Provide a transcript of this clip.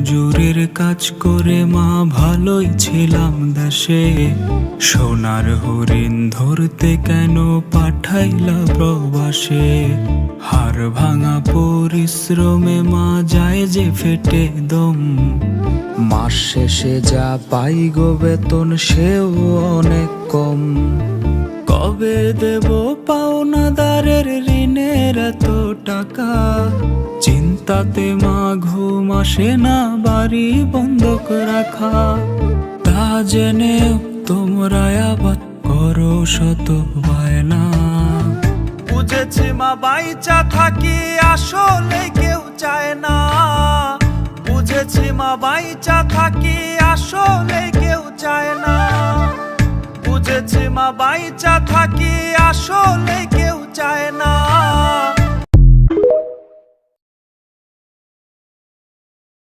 মজুরের কাজ করে মা ভালোই ছিলাম দেশে। সোনার হরিণ ধরতে কেন পাঠাইলা প্রবাসে? হাড় ভাঙা পরিশ্রমে মা যায় যে ফেটে দম। মাস শেষে যা পাই গো বেতন সেও অনেক কম। কবে দেব পাওনাদারের ঋণের এত টাকা? চিন্তাতে মা ঘুম আসে না বাড়ি বন্ধক রাখা। তা জেনেও তোমরা আবার করো শত বায়না। বুঝেছি মা বাইচা থাকি আসলে কেউ চায় না। বুঝেছি মা বাইচা থাকি আসলে কেউ চায় না। বুঝেছি মা বাইচা থাকি আসলে কেউ চায় না।